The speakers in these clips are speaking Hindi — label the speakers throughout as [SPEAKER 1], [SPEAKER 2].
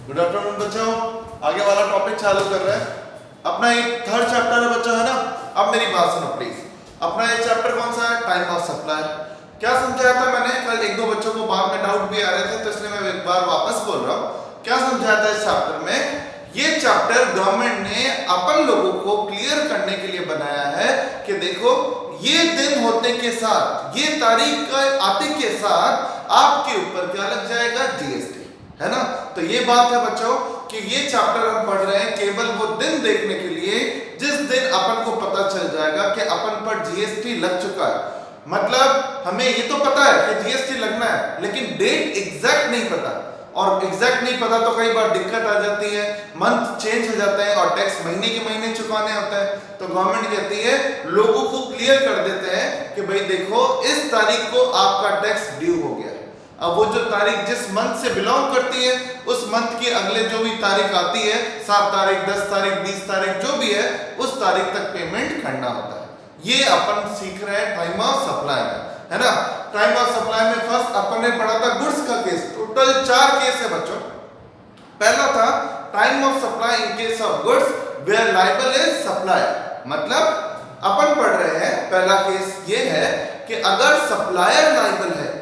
[SPEAKER 1] गुड आफ्टरनून बच्चों, आगे वाला टॉपिक चालू कर रहे हैं। अपना एक थर्ड चैप्टर है बच्चों, है ना। अब मेरी बात सुनो प्लीज। अपना ये चैप्टर कौन सा है? Time of supply. क्या समझाया था मैंने? कल एक दो बच्चों को बाद में डाउट भी आ रहे थे, तो इसलिए मैं एक बार वापस बोल रहा हूँ। क्या समझाया था इस चैप्टर में? ये चैप्टर गवर्नमेंट ने अपन लोगों को क्लियर करने के लिए बनाया है कि देखो, ये दिन होते के साथ, ये तारीख का आते के साथ आपके ऊपर क्या लग जाएगा? जीएसटी, है ना। तो ये बात है बच्चों कि ये चैप्टर हम पढ़ रहे हैं केवल वो दिन देखने के लिए जिस दिन अपन को पता चल जाएगा कि अपन पर जीएसटी लग चुका है। मतलब हमें ये तो पता है कि जीएसटी लगना है, लेकिन डेट एग्जैक्ट नहीं पता, और एग्जैक्ट नहीं पता तो कई बार दिक्कत आ जाती है, मंथ चेंज हो जाते हैं और टैक्स महीने के महीने चुकाने होते हैं। तो गवर्नमेंट कहती है, लोगों को क्लियर कर देते हैं कि भाई देखो, इस तारीख को आपका टैक्स ड्यू हो गया है। अब वो जो तारीख जिस मंथ से बिलोंग करती है, उस मंथ की अगले जो भी तारीख आती है, 7 तारीख, 10 तारीख, 20 तारीख, जो भी है, उस तारीख तक पेमेंट करना होता है। ये अपन सीख रहे हैं टाइम ऑफ सप्लाई में, है ना। टाइम ऑफ सप्लाई में फर्स्ट अपन ने पढ़ा था गुड्स का केस। टोटल 4 केस है बच्चों। पहला था time of supply in case of goods where liable is supplier. मतलब अपन पढ़ रहे हैं, पहला केस ये है कि अगर सप्लायर लायबल है,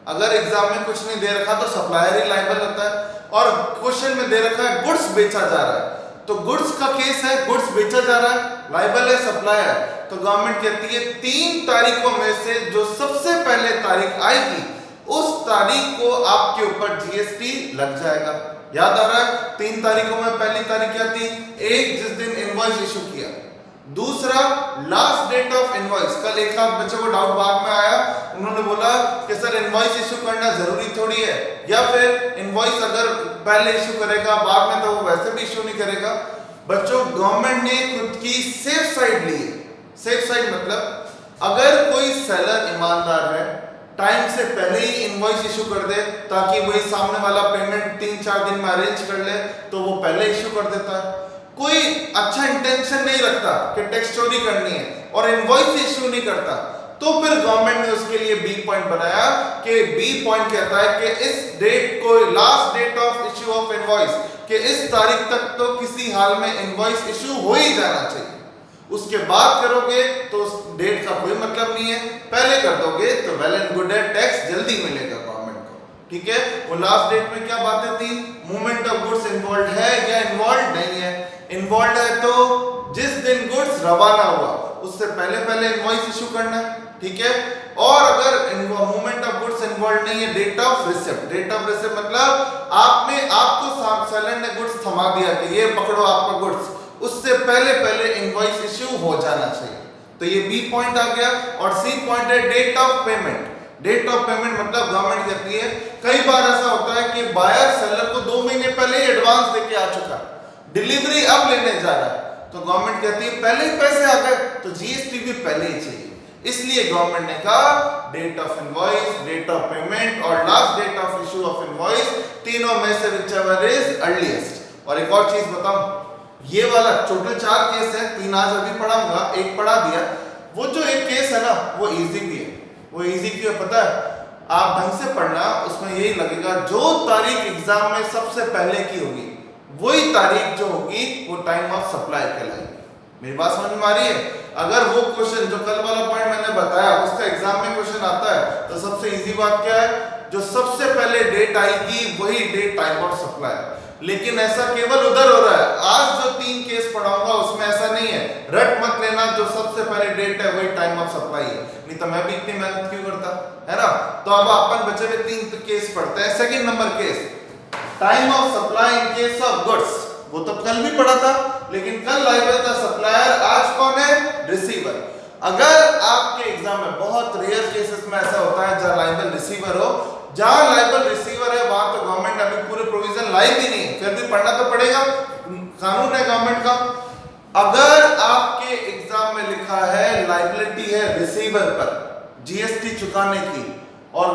[SPEAKER 1] अगर एग्जाम में कुछ नहीं दे रखा तो सप्लायर ही लायबल होता है, और क्वेश्चन में दे रखा है गुड्स बेचा जा रहा है, तो गुड्स का केस है, गुड्स बेचा जा रहा है, लायबल है सप्लायर। तो गवर्नमेंट कहती है 3 तारीखों में से जो सबसे पहले तारीख आएगी, उस तारीख को आपके ऊपर जीएसटी लग जाएगा। याद आ रहा है? 3 तारीखों में पहली तारीख क्या थी? एक, जिस दिन इनवॉइस इशू किया। दूसरा, लास्ट डेट ऑफ इनवॉइस। कल एक साथ बच्चों को डाउट बाद में आया, उन्होंने बोला कि सर इनवॉइस इशू करना जरूरी थोड़ी है, या फिर इनवॉइस अगर पहले इशू करेगा बाद में तो वो वैसे भी इशू नहीं करेगा। बच्चों, गवर्नमेंट ने खुद की सेफ साइड ली है। सेफ साइड मतलब अगर कोई सेलर ईमानदार है, टाइम से पहले ही इनवॉइस इशू कर दे ताकि वही सामने वाला पेमेंट 3-4 दिन में अरेंज कर ले, तो वो पहले इशू कर देता है। कोई अच्छा इंटेंशन नहीं रखता कि टैक्स चोरी करनी है और इनवॉइस इशू नहीं करता, तो फिर गवर्नमेंट ने उसके लिए बी पॉइंट बनाया कि बी पॉइंट कहता है कि इस डेट को, last date of issue of invoice, कि इस तारीख तक तो किसी हाल में इनवॉइस इशू हो ही जाना चाहिए। उसके बाद करोगे तो उस डेट का कोई मतलब नहीं है, पहले कर दोगे तो वेल एंड गुड है, टैक्स जल्दी मिलेगा गवर्नमेंट को, ठीक है। वो लास्ट डेट में क्या बातें थी? मूवमेंट ऑफ गुड्स इन्वॉल्व है या इन्वॉल्व नहीं है? इन्वॉल्व है तो जिस दिन गुड्स रवाना हुआ उससे पहले इनवॉइस इशू करना है, ठीक है। और अगर मूवमेंट ऑफ गुड्स इन्वॉल्व नहीं है, date of receipt. Date of receipt मतलब आपको सेलर ने गुड्स थमा दिया कि ये पकड़ो आपका गुड्स, उससे पहले इनवॉइस इशू हो जाना चाहिए। तो ये बी पॉइंट आ गया। और सी पॉइंट है date of payment. Date of payment मतलब गवर्नमेंट कहती है, कई बार ऐसा होता है कि बायर सेलर को 2 महीने पहले ही एडवांस देके आ चुका, डिलीवरी अब लेने जा रहा है, तो गवर्नमेंट कहती है पहले ही पैसे आ गए तो जीएसटी भी पहले ही चाहिए। इसलिए गवर्नमेंट ने कहा date of invoice, date of payment और last date of issue of invoice, तीनों में से व्हिचएवर इज अर्लीस्ट। और एक और चीज बताऊं, ये वाला टोटल 4 केस है, 3 आज अभी पढ़ाऊंगा, एक पढ़ा दिया। वो जो एक केस है ना, वो इजी भी है। वो इजी क्यों है पता है? आप ढंग से पढ़ना, उसमें यही लगेगा जो तारीख एग्जाम में सबसे पहले की होगी वही तारीख जो होगी वो टाइम ऑफ सप्लाई कहलाएगी। मेरी बात समझ में आ रही है? अगर वो क्वेश्चन जो कल वाला पॉइंट मैंने बताया उसका एग्जाम में क्वेश्चन आता है, तो सबसे इजी बात क्या है? जो सबसे पहले डेट आएगी वही डेट टाइम ऑफ सप्लाई। लेकिन ऐसा केवल उधर हो रहा है। आज जो 3 केस पढ़ाऊंगा उसमें ऐसा नहीं है, रट मत लेना जो सबसे पहले डेट है वही टाइम ऑफ सप्लाई है, नहीं तो मैं भी इतनी मेहनत क्यों करता, है ना। तो अब अपन बचे हुए 3 केस पढ़ते हैं। Second number case, time of supply in case of goods. वो तो कल भी पढ़ा था, लेकिन कल लायबल था सप्लायर, आज कौन है? रिसीवर। अगर आपके एग्जाम में बहुत रेयर केसेस में ऐसा होता है जहां लायबल रिसीवर हो, जहां लायबल रिसीवर है वहां तो गवर्नमेंट अभी पूरे प्रोविजन लाई भी नहीं, फिर भी पढ़ना तो पड़ेगा, कानून है गवर्नमेंट का। अगर आपके एग्जाम में लिखा है लायबिलिटी है रिसीवर पर जीएसटी चुकाने की, और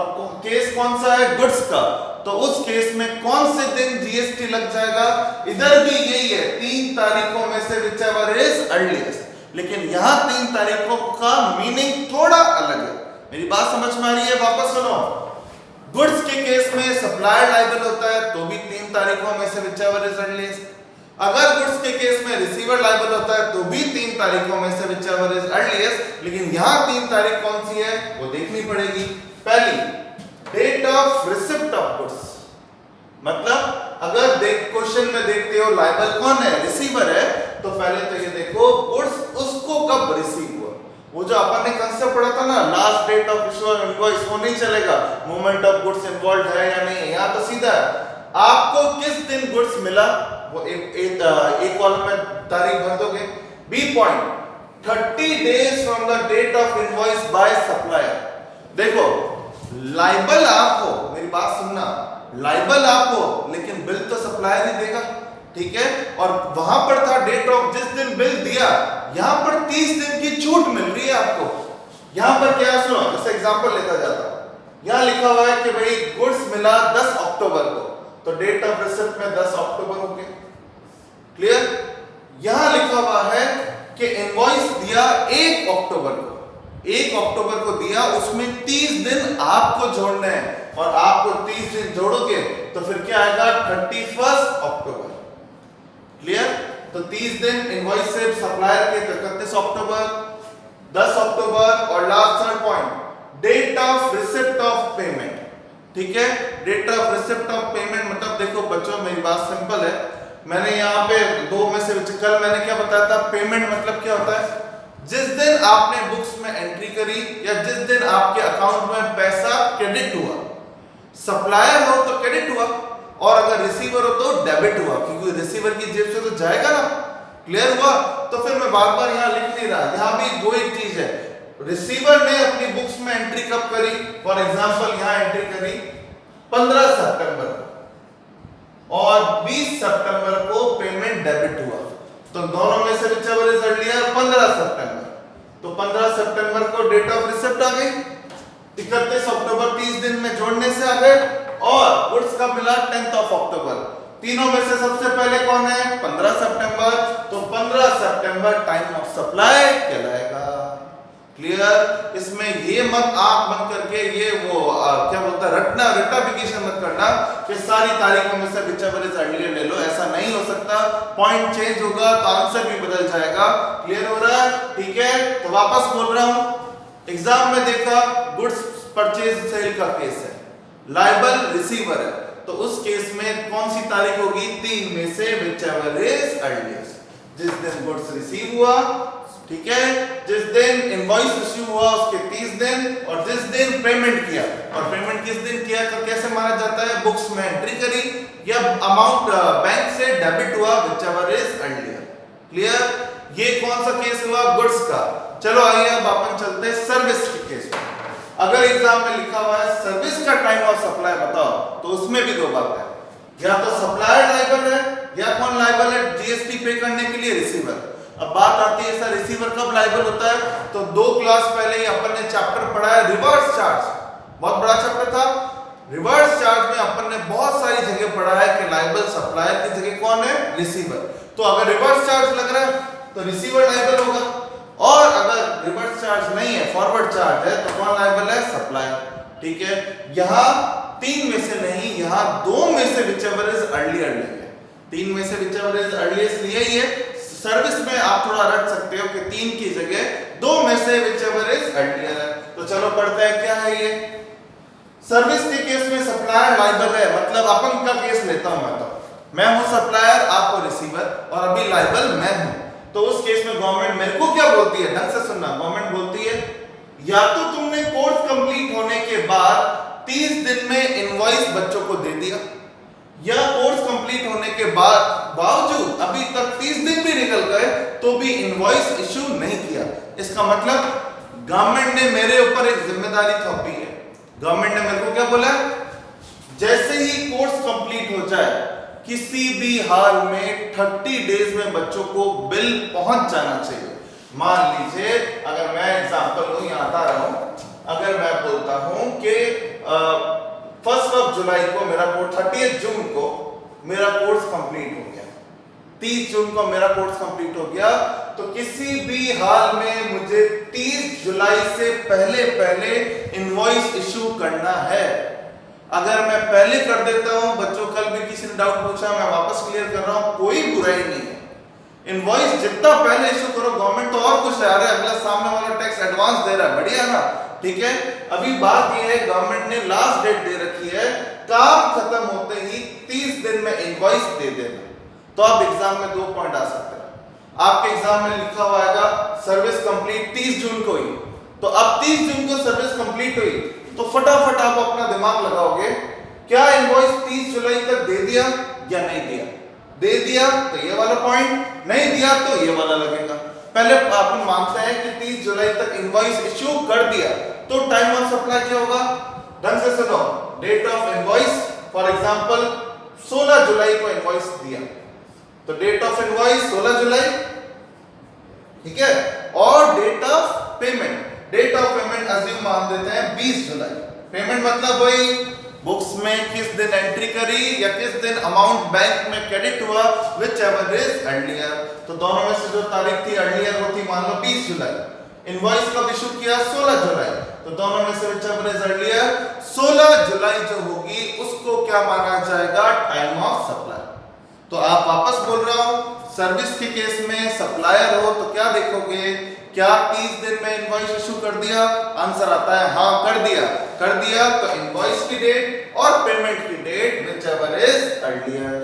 [SPEAKER 1] केस कौन सा है? गुड्स का, तो उस केस में कौन से दिन जीएसटी लग जाएगा? इधर भी यही है, 3 तारीखों में से व्हिचएवर इज अर्लीस्ट। लेकिन यहां 3 तारीखों का मीनिंग थोड़ा अलग है। मेरी बात समझ में आ रही है? वापस सुनो। गुड्स के केस में सप्लायर लायबल होता है तो भी 3 तारीखों में से whichever is earliest। अगर गुड्स के केस में रिसीवर लायबल होता है तो भी 3 तारीखों में से whichever is earliest। लेकिन यहां 3 तारीख कौन सी है वो देखनी पड़ेगी। पहली, date of receipt of goods, मतलब अगर क्वेश्चन में देखते हो लायबल कौन है, रिसीवर है, तो पहले तो ये देखो गुड्स उसको कब रिसीव हुआ। वो जो अपन ने कंसेप्ट पढ़ा था ना, last date of issue of invoice, वो नहीं चलेगा। मूवमेंट ऑफ गुड्स इन्वॉल्व है या नहीं है, यहाँ तो सीधा है आपको किस दिन गुड्स मिला, वो एक कॉलम में तारीख भर दोगे। B point, 30 days from the date of invoice by supplier. देखो लायबल आप हो, मेरी बात सुनना, लायबल आप हो लेकिन बिल तो सप्लायर ही देगा, ठीक है। और वहां पर था डेट ऑफ जिस दिन बिल दिया, यहां पर 30 दिन की छूट मिल रही है आपको। यहां पर क्या, सुनो जैसे एग्जांपल लेता जाता, यहां लिखा हुआ है कि भाई गुड्स मिला 10 अक्टूबर को, तो डेट ऑफ रिसिप्ट में 10 अक्टूबर हो गया, क्लियर। यहां लिखा हुआ है कि इनवॉइस दिया 1 अक्टूबर को, 1 अक्टूबर को दिया, उसमें 30 दिन आपको जोड़ने हैं, और आपको 30 दिन जोड़ोगे तो फिर क्या आएगा 31 अक्टूबर, क्लियर। तो 30 दिन इनवॉइस से सप्लायर के 31 अक्टूबर, 10 अक्टूबर, और last third point date of receipt of payment, ठीक है। Date of receipt of payment मतलब देखो बच्चों मेरी बात सिंपल है, मैंने यहाँ पे दो में से कल मैंने क्या बताया था, पेमेंट मतलब क्या होता है, जिस दिन आपने बुक्स में एंट्री करी या जिस दिन आपके अकाउंट में पैसा क्रेडिट हुआ। सप्लायर हो तो क्रेडिट हुआ, और अगर रिसीवर हो तो डेबिट हुआ, क्योंकि रिसीवर की जेब से तो जाएगा ना, क्लियर हुआ। तो फिर मैं बार बार यहाँ लिख नहीं रहा, यहाँ भी दो एक चीज है, रिसीवर ने अपनी बुक्स में एंट्री कब करी, फॉर एग्जांपल यहाँ एंट्री करी 15 सितंबर और 20 सितंबर को पेमेंट डेबिट हुआ, तो दोनों में से whichever is earlier 15 सितंबर, तो 15 सितंबर को डेट ऑफ रिसिप्ट आ गई, 31 अक्टूबर 30 दिन में जोड़ने से आ गए, और गुड्स का मिला 10 अक्टूबर। तीनों में से सबसे पहले कौन है 15 सितंबर, तो 15 सितंबर टाइम ऑफ सप्लाई कहलाएगा, क्लियर। इसमें ये मत आंख बंद करके ये वो क्या बोलता है रट्टाफिकेशन मत करना कि सारी तारीखों में से whichever is earlier ले लो, ऐसा नहीं हो सकता, पॉइंट चेंज होगा तो आंसर भी बदल जाएगा, क्लियर हो रहा है, ठीक है। तो वापस बोल रहा हूं, एग्जाम में देखा गुड्स परचेज सेल का केस है, लायबल रिसीवर है, तो उस केस में कौन सी तारीख होगी, 3 में से whichever is earliest, जिस दिन गुड्स रिसीव हुआ, ठीक है, जिस दिन इनवॉइस इश्यू हुआ उसके 30 दिन, और जिस दिन पेमेंट किया, और पेमेंट किस दिन किया तो कैसे माना जाता है, बुक्स में एंट्री करी या अमाउंट बैंक से डेबिट हुआ, whichever is earlier, क्लियर। ये कौन सा केस हुआ, गुड्स का। चलो आइए अब अपन चलते हैं सर्विस के केस में। अगर एग्जाम में लिखा हुआ है सर्विस का टाइम ऑफ सप्लाई बताओ, तो उसमें भी दो बात है, या तो सप्लायर लायबल है या कौन लायबल है, जीएसटी पे करने के लिए रिसीवर। अब बात आती है सर रिसीवर कब लायबल होता है, तो 2 क्लास पहले ही अपन ने चैप्टर पढ़ा है रिवर्स चार्ज, बहुत बड़ा चैप्टर था। रिवर्स चार्ज में अपन ने बहुत सारी जगह पढ़ा है कि लायबल सप्लायर की जगह कौन है, रिसीवर। तो अगर रिवर्स चार्ज लग रहा है तो रिसीवर लायबल होगा, और अगर रिवर्स चार्ज नहीं है फॉरवर्ड चार्ज है तो कौन लायबल है, सप्लायर, ठीक है। यहाँ 3 में से नहीं, यहाँ 2 में से whichever is earlier लेंगे, 3 में से whichever is earliest लिए ही है। सर्विस में आप थोड़ा रख सकते हो कि 3 की जगह 2 में से whichever is earlier है। तो चलो पढ़ते हैं क्या है ये। सर्विस के केस में सप्लायर लायबल है, मतलब अपन का केस लेता हूं मैं हूं सप्लायर, आप हो रिसीवर, और अभी लायबल मैं हूं। तो उस केस में गवर्नमेंट मेरे को क्या बोलती है, ढंग से सुनना, गवर्नमेंट बोलती है या तो तुमने कोर्स कंप्लीट होने के बाद 30 दिन में इनवॉइस बच्चों को दे दिया, या कोर्स कंप्लीट होने के बाद बावजूद अभी तक 30 दिन भी निकल गए तो भी इनवॉइस इशू नहीं किया। इसका मतलब गवर्नमेंट ने मेरे ऊपर एक जिम्मेदारी थोपी है। गवर्नमेंट ने मेरे को क्या बोला, जैसे ही कोर्स कंप्लीट हो जाए किसी भी हाल में 30 डेज में बच्चों को बिल पहुंच जाना चाहिए। मान लीजिए अगर मैं एग्जांपल हूं, यहां आता रहा हूं, अगर मैं बोलता हूं कि 1 जुलाई को मेरा कोर्स, 30 जून को मेरा कोर्स कंप्लीट हो गया, 30 जून को मेरा कोर्स कंप्लीट हो गया, तो किसी भी हाल में मुझे 30 जुलाई से पहले इनवॉइस इशू करना है। अगर मैं पहले कर देता हूं, बच्चों कल भी किसी ने डाउट पूछा, मैं वापस क्लियर कर रहा हूं, कोई बुराई नहीं है। इनवॉइस जितना पहले इशू करो, गवर्नमेंट तो और खुश है, अरे अगला सामने वाला टैक्स एडवांस दे रहा है, बढ़िया ना, ठीक है। अभी बात ये है, गवर्नमेंट ने लास्ट डेट दे रखी है, काम खत्म होते ही 30 दिन में इनवॉइस दे देना। तो आप एग्जाम में 2 पॉइंट आ सकते हैं। आपके एग्जाम में लिखा हुआ आएगा सर्विस कंप्लीट 30 जून को ही, तो अब 30 जून को सर्विस कंप्लीट हुई, तो फटाफट आप अपना दिमाग लगाओगे, क्या इनवॉइस 30 जुलाई तक दे दिया या नहीं दिया। दे दिया तो ये वाला पॉइंट, नहीं दिया तो ये वाला लगेगा। पहले अपन मानते हैं कि 30 जुलाई तक इनवॉइस इश्यू कर दिया, तो टाइम ऑफ सप्लाई क्या होगा, ढंग से सुनो, date of invoice, for example 16 जुलाई को इनवॉइस दिया, तो डेट ऑफ इनवॉइस 16 जुलाई, ठीक है। और date of payment, date of payment assume मान देते हैं 20 जुलाई। पेमेंट मतलब वही बुक्स में किस दिन एंट्री करी या किस दिन अमाउंट बैंक में क्रेडिट हुआ, विच एवर इज अर्लियर, तो दोनों में से जो तारीख थी अर्लियर वो थी मान लो 20 जुलाई। इनवॉइस कब इशू किया, 16 जुलाई, तो दोनों में से विच एवर इज अर्लियर, 16 जुलाई जो होगी उसको क्या माना जाएगा, टाइम ऑफ सप्लाई। तो आप वापस बोल रहा हूं, सर्विस के केस में सप्लायर हो तो क्या देखोगे, क्या 30 दिन में इनवॉइस इशू कर दिया, आंसर आता है हाँ कर दिया। कर दिया तो इनवॉइस की डेट और पेमेंट की डेट व्हिचएवर इज अर्लियर,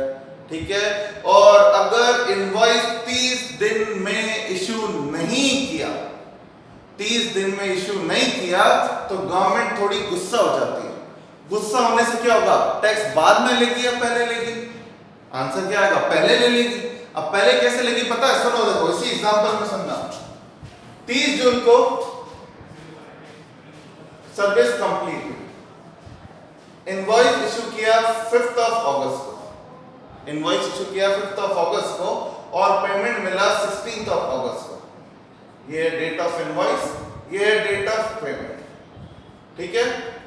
[SPEAKER 1] ठीक है। और अगर इनवॉइस 30 दिन में इशू नहीं किया, 30 दिन में इशू नहीं किया, तो गवर्नमेंट थोड़ी गुस्सा हो जाती है। गुस्सा होने से क्या होगा, टैक्स बाद में लेगी या पहले लेगी, आंसर क्या आएगा, पहले ले लेगी। अब पहले कैसे लेगी पता है, सुनो देखो, इसी एग्जांपल में समझना। 30 जून को सर्विस कंप्लीट, इनवॉइस इशू किया 5th ऑफ अगस्त को, इनवॉइस इशू किया 5th ऑफ अगस्त को और पेमेंट मिला 16th ऑफ अगस्त को। ये है डेट ऑफ इनवॉइस, ये है डेट ऑफ पेमेंट, ठीक है।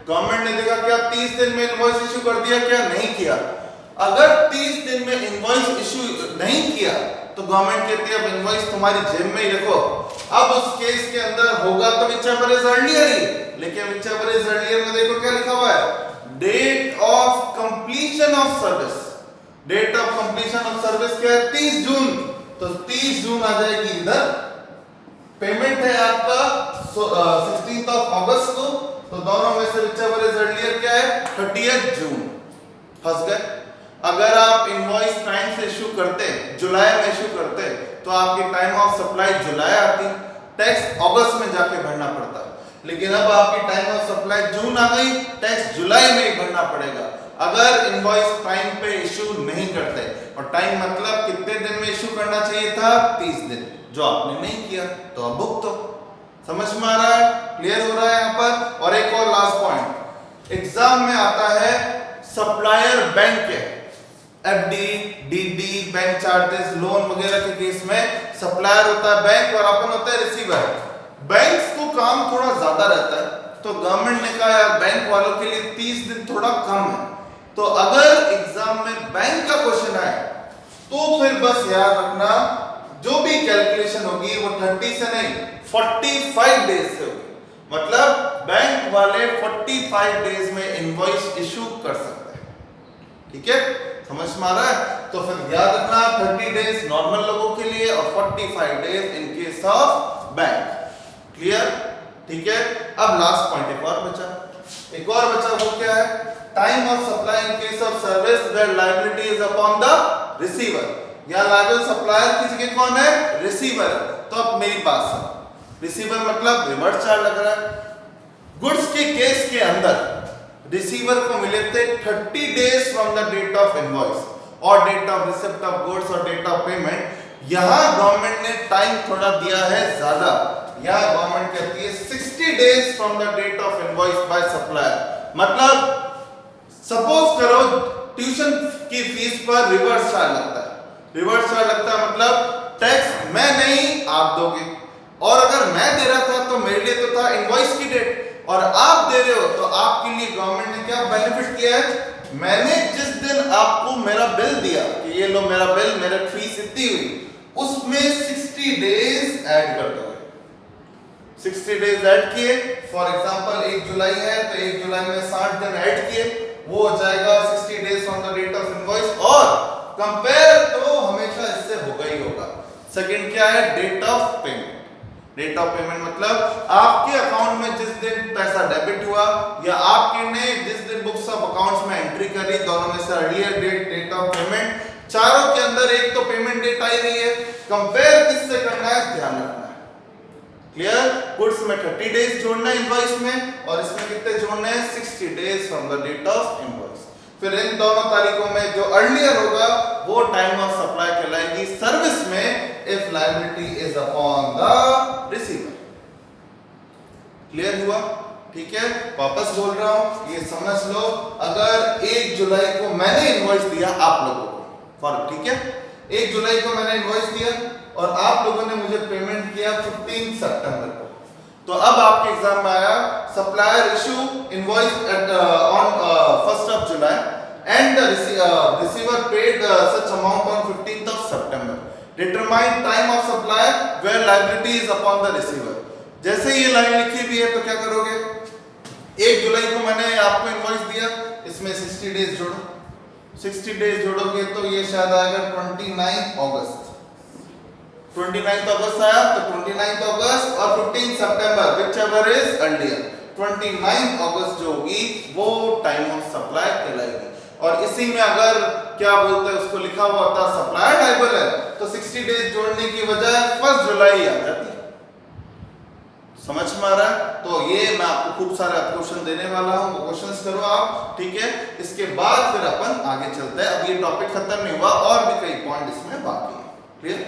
[SPEAKER 1] गवर्नमेंट ने देखा क्या 30 दिन में इनवॉइस इशू कर दिया, क्या नहीं किया। अगर 30 दिन में इनवॉइस इशू नहीं किया तो गवर्नमेंट कहती है अब इनवॉइस तुम्हारी जेब में ही रखो। अब उस केस के अंदर होगा तो व्हिचएवर इज अर्लियर ही, लेकिन व्हिचएवर इज अर्लियर में देखो क्या लिखा हुआ है, date of completion of service. Date of completion of service क्या है, 30 जून, तो 30 जून आ जाएगी इधर। पेमेंट है आपका 16th ऑफ अगस्त को, तो दोनों में से व्हिचएवर इज अर्लियर क्या है, 30th जून। फंस गए। अगर आप इनवॉइस टाइम से इशू करते, जुलाई में इशू करते, तो आपकी टाइम ऑफ सप्लाई जुलाई आती, टैक्स अगस्त में जाके भरना पड़ता। लेकिन अब आपकी टाइम ऑफ सप्लाई जून आ गई, टैक्स जुलाई में ही भरना पड़ेगा अगर इनवॉइस टाइम पे इशू नहीं करते। और टाइम मतलब कितने दिन में इशू करना चाहिए था, 30 दिन, जो आपने नहीं किया तो अब भुगतो। समझ में आ रहा है, क्लियर हो रहा है यहाँ पर। और एक और लास्ट पॉइंट, एग्जाम में आता है सप्लायर बैंक है, FD, DD, bank charges, loan वगैरह के केस में सप्लायर होता है बैंक और अपन होता है रिसीवर। बैंक्स को काम थोड़ा ज्यादा रहता है, तो गवर्नमेंट ने कहा यार बैंक वालों के लिए 30 दिन थोड़ा कम है। तो अगर एग्जाम में बैंक का क्वेश्चन आए तो फिर बस याद रखना जो भी कैलकुलेशन होगी वो 30 से नहीं 45 डेज से होगी। मतलब बैंक वाले 45 डेज में इनवॉइस इशू कर सकते हैं, ठीक है, समझ में आ रहा है। तो फिर याद रखना 30 डेज नॉर्मल लोगों के लिए और 45 days in case of bank. Clear, ठीक है। अब लास्ट पॉइंट एक और बचा, वो क्या है, time of supply in case of service where liability is upon the receiver. या लायबल सप्लायर की जगह कौन है, रिसीवर। तो अब मेरी बात सुनो, रिसीवर मतलब रिवर्स चार्ज लग रहा है। गुड्स के केस के अंदर रिसीवर को मिले थे 30 days from the date of invoice और date of receipt of goods और डेट ऑफ पेमेंट। यहां गवर्नमेंट ने टाइम थोड़ा दिया है ज्यादा, यहां गवर्नमेंट कहती है 60 days from the date of invoice by supplier. मतलब सपोज करो ट्यूशन की फीस पर रिवर्स चार्ज लगता है, रिवर्स चार्ज लगता है मतलब टैक्स मैं नहीं आप दोगे, और अगर मैं दे रहा था तो मेरे लिए तो था इनवॉइस की डेट, और आप दे रहे हो तो आपके लिए गवर्नमेंट ने क्या बेनिफिट किया है, मैंने जिस दिन आपको मेरा बिल दिया कि ये लो मेरा बिल, मेरा फीस इतनी हुई, उसमें 60 डेज ऐड कर दोगे। 60 डेज ऐड किए, फॉर एग्जांपल 1 जुलाई है तो 1 जुलाई में 60 दिन ऐड किए, वो हो जाएगा 60 days from the date of invoice, और कंपेयर तो हमेशा इससे होगा ही होगा। सेकंड क्या है, date of payment. Date of payment मतलब आपके अकाउंट में जिस दिन पैसा डेबिट हुआ या आपके ने जिस दिन बुक्स ऑफ अकाउंट्स में एंट्री करी, दोनों में से earlier date, date of payment, चारों के अंदर एक तो पेमेंट डेट आई रही है, कंपेयर किससे करना है, ध्यान रखना है। क्लियर? गुड्स में 30 डेज जोड़ना है इनवॉइस में, और इसमें कितने जोड़ने हैं, 60 days from the date of invoice. फिर इन दोनों तारीखों में जो अर्लियर होगा वो टाइम ऑफ सप्लाई कहलाएगी सर्विस में, if liability is upon the receiver. Clear हुआ? ठीक है, वापस बोल रहा हूं, ये समझ लो, अगर 1 जुलाई को मैंने इनवॉइस दिया आप लोगों को, ठीक है, 1 जुलाई को मैंने इनवॉइस दिया और आप लोगों ने मुझे पेमेंट किया 15 सितंबर को, तो अब आपके एग्जाम में आया supplier issue invoice on 1st of July and the receiver paid such amount on 15th of September. Determine time of supply where liability is upon the receiver. जैसे ये लाइन लिखी हुई है तो क्या करोगे, 1 जुलाई को मैंने आपको इनवॉइस दिया, इसमें 60 डेज जोड़ो, 60 डेज जोड़ोगे तो ये शायद आएगा 29 अगस्त। 29 अगस्त आया तो 29 अगस्त और 15 सितंबर व्हिचएवर इज अर्लियर, 29 अगस्त जो होगी वो टाइम ऑफ सप्लाई कहलाएगी। और इसी में अगर क्या बोलते हैं उसको लिखा हुआ था सप्लायर लायबल है तो 60 डेज जोड़ने की बजाय 1 जुलाई आ जाती है। समझ में आ रहा है? तो ये मैं आपको खूब सारे क्वेश्चन देने वाला हूं, वो क्वेश्चंस करो आप, ठीक है। इसके बाद फिर अपन आगे चलते हैं। अब ये टॉपिक खत्म नहीं हुआ, और भी कई पॉइंट इसमें बाकी है। क्लियर?